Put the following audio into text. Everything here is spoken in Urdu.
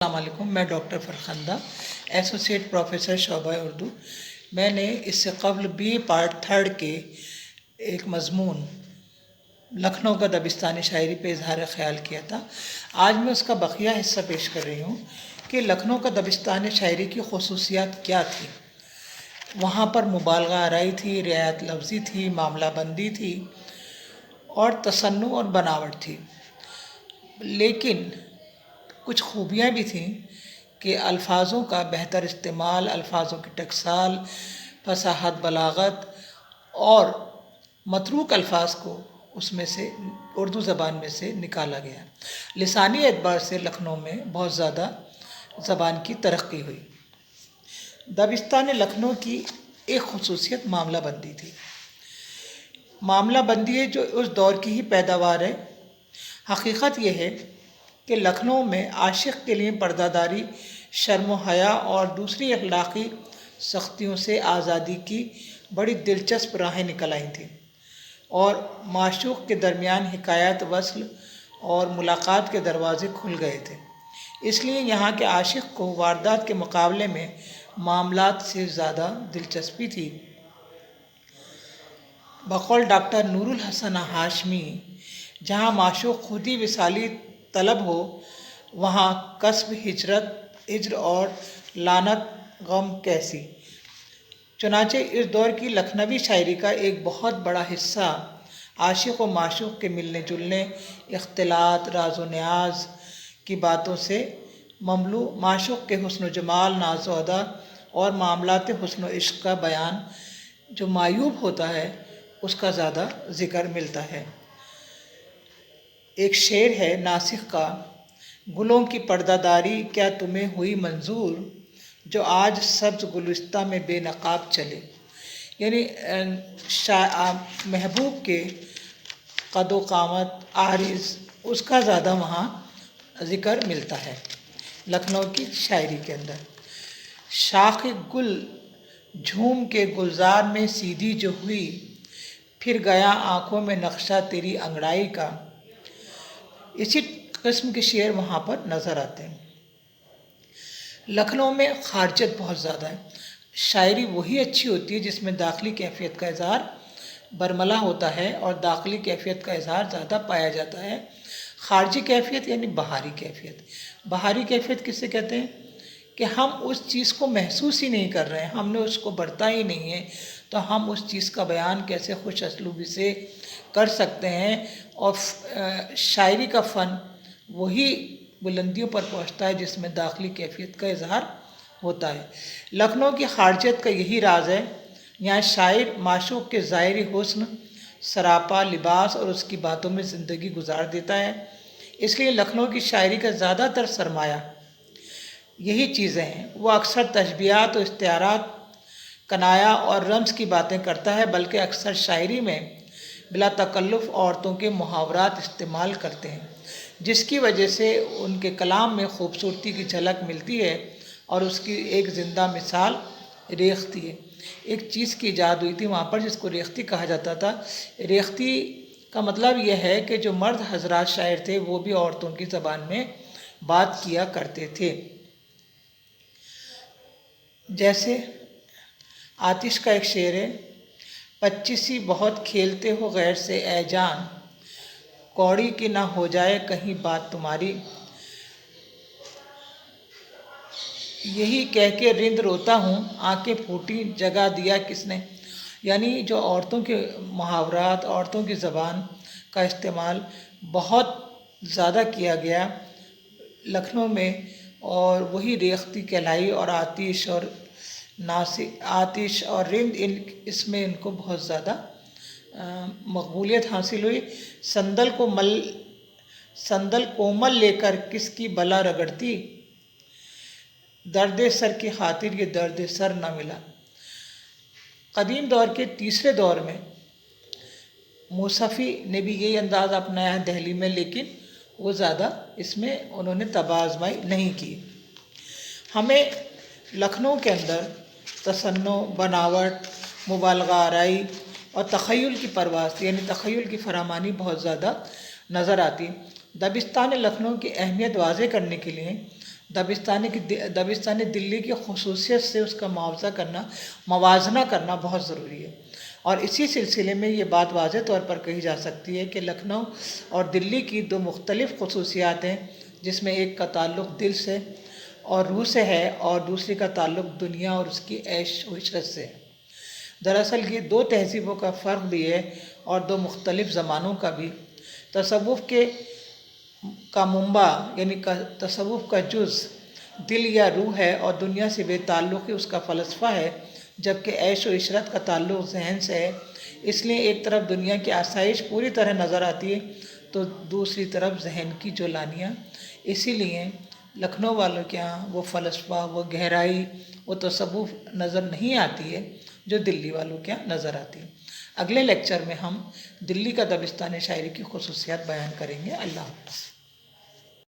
السلام علیکم، میں ڈاکٹر فرخندہ، ایسوسیٹ پروفیسر شعبہ اردو۔ میں نے اس سے قبل بی پارٹ 3 کے ایک مضمون لکھنؤ کا دبستانی شاعری پہ اظہار خیال کیا تھا۔ آج میں اس کا بقیہ حصہ پیش کر رہی ہوں کہ لکھنؤ کا دبستانی شاعری کی خصوصیات کیا تھی۔ وہاں پر مبالغہ آرائی تھی، رعایت لفظی تھی، معاملہ بندی تھی اور تصنع اور بناوٹ تھی، لیکن کچھ خوبیاں بھی تھیں کہ الفاظوں کا بہتر استعمال، الفاظوں کی ٹکسال، فصاحت، بلاغت اور متروک الفاظ کو اس میں سے اردو زبان میں سے نکالا گیا۔ لسانی اعتبار سے لکھنؤ میں بہت زیادہ زبان کی ترقی ہوئی۔ دبستان لکھنؤ کی ایک خصوصیت معاملہ بندی تھی۔ معاملہ بندی ہے جو اس دور کی ہی پیداوار ہے۔ حقیقت یہ ہے کہ لکھنؤ میں عاشق کے لیے پردہ داری، شرم و حیا اور دوسری اخلاقی سختیوں سے آزادی کی بڑی دلچسپ راہیں نکل آئی تھیں، اور معشوق کے درمیان حکایت وصل اور ملاقات کے دروازے کھل گئے تھے۔ اس لیے یہاں کے عاشق کو واردات کے مقابلے میں معاملات سے زیادہ دلچسپی تھی۔ بقول ڈاکٹر نور الحسن ہاشمی، جہاں معشوق خود ہی وصالی طلب ہو، وہاں کسب ہجر اور لعنت غم کیسی۔ چنانچہ اس دور کی لکھنوی شاعری کا ایک بہت بڑا حصہ عاشق و معشوق کے ملنے جلنے، اختلاط، راز و نیاز کی باتوں سے مملو، معشوق کے حسن و جمال، ناز و ادا اور معاملات حسن و عشق کا بیان جو معیوب ہوتا ہے، اس کا زیادہ ذکر ملتا ہے۔ ایک شعر ہے ناسخ کا: گلوں کی پردہ داری کیا تمہیں ہوئی منظور، جو آج سبز گلستاں میں بے نقاب چلے۔ یعنی محبوب کے قد و قامت، عارض، اس کا زیادہ وہاں ذکر ملتا ہے لکھنؤ کی شاعری کے اندر۔ شاخ گل جھوم کے گلزار میں سیدھی جو ہوئی، پھر گیا آنکھوں میں نقشہ تیری انگڑائی کا۔ اسی قسم کے شعر وہاں پر نظر آتے ہیں۔ لکھنؤ میں خارجت بہت زیادہ ہے۔ شاعری وہی اچھی ہوتی ہے جس میں داخلی کیفیت کا اظہار برملا ہوتا ہے، اور داخلی کیفیت کا اظہار زیادہ پایا جاتا ہے۔ خارجی کیفیت یعنی بہاری کیفیت۔ بہاری کیفیت کسے کہتے ہیں؟ کہ ہم اس چیز کو محسوس ہی نہیں کر رہے ہیں، ہم نے اس کو برتا ہی نہیں ہے، تو ہم اس چیز کا بیان کیسے خوش اسلوبی سے کر سکتے ہیں۔ اور شاعری کا فن وہی بلندیوں پر پہنچتا ہے جس میں داخلی کیفیت کا اظہار ہوتا ہے۔ لکھنؤ کی خارجیت کا یہی راز ہے۔ یہاں شاعر معشوق کے ظاہری حسن، سراپا لباس اور اس کی باتوں میں زندگی گزار دیتا ہے۔ اس لیے لکھنؤ کی شاعری کا زیادہ تر سرمایہ یہی چیزیں ہیں۔ وہ اکثر تشبیہات و استعارات، کنایا اور رمز کی باتیں کرتا ہے، بلکہ اکثر شاعری میں بلا تکلف عورتوں کے محاورات استعمال کرتے ہیں، جس کی وجہ سے ان کے کلام میں خوبصورتی کی جھلک ملتی ہے، اور اس کی ایک زندہ مثال ریختہ ہے۔ ایک چیز کی ایجاد ہوئی تھی وہاں پر جس کو ریختہ کہا جاتا تھا۔ ریختہ کا مطلب یہ ہے کہ جو مرد حضرات شاعر تھے وہ بھی عورتوں کی زبان میں بات کیا کرتے تھے۔ جیسے آتش کا ایک شعر ہے: پچیسی بہت کھیلتے ہو غیر سے اے جان، کوڑی کی نہ ہو جائے کہیں بات تمہاری۔ یہی کہہ کے رند روتا ہوں، آنکھیں پھوٹی جگا دیا کس نے۔ یعنی جو عورتوں کے محاورات، عورتوں کی زبان کا استعمال بہت زیادہ کیا گیا لکھنؤ میں، اور وہی ریختہ کہلائی، اور آتش اور رند اس میں ان کو بہت زیادہ مقبولیت حاصل ہوئی۔ سندل کومل لے کر کس کی بلا رگڑتی، درد سر کی خاطر یہ درد سر نہ ملا۔ قدیم دور کے تیسرے دور میں موسفی نے بھی یہی انداز اپنایا ہے دہلی میں، لیکن وہ زیادہ اس میں انہوں نے طبع آزمائی نہیں کی۔ ہمیں لکھنؤ کے اندر تصنع، بناوٹ، مبالغہ آرائی اور تخیل کی پرواز، یعنی تخیل کی فراوانی بہت زیادہ نظر آتی۔ دبستان لکھنؤ کی اہمیت واضح کرنے کے لیے دبستانی دلی کی خصوصیت سے اس کا موازنہ کرنا بہت ضروری ہے، اور اسی سلسلے میں یہ بات واضح طور پر کہی جا سکتی ہے کہ لکھنؤ اور دلی کی دو مختلف خصوصیات ہیں، جس میں ایک کا تعلق دل سے اور روح سے ہے، اور دوسری کا تعلق دنیا اور اس کی عیش و عشرت سے ہے۔ دراصل یہ دو تہذیبوں کا فرق بھی ہے اور دو مختلف زمانوں کا بھی۔ تصوف کا منبع یعنی تصوف کا جز دل یا روح ہے، اور دنیا سے بے تعلقی اس کا فلسفہ ہے، جبکہ عیش و عشرت کا تعلق ذہن سے ہے۔ اس لیے ایک طرف دنیا کی آسائش پوری طرح نظر آتی ہے تو دوسری طرف ذہن کی جولانیاں۔ اسی لیے لکھنؤ والوں کے یہاں وہ فلسفہ، وہ گہرائی، وہ تصوف نظر نہیں آتی ہے جو دلی والوں کے یہاں نظر آتی ہے۔ اگلے لیکچر میں ہم دلی کا دبستانی شاعری کی خصوصیات بیان کریں گے۔ اللہ حافظ۔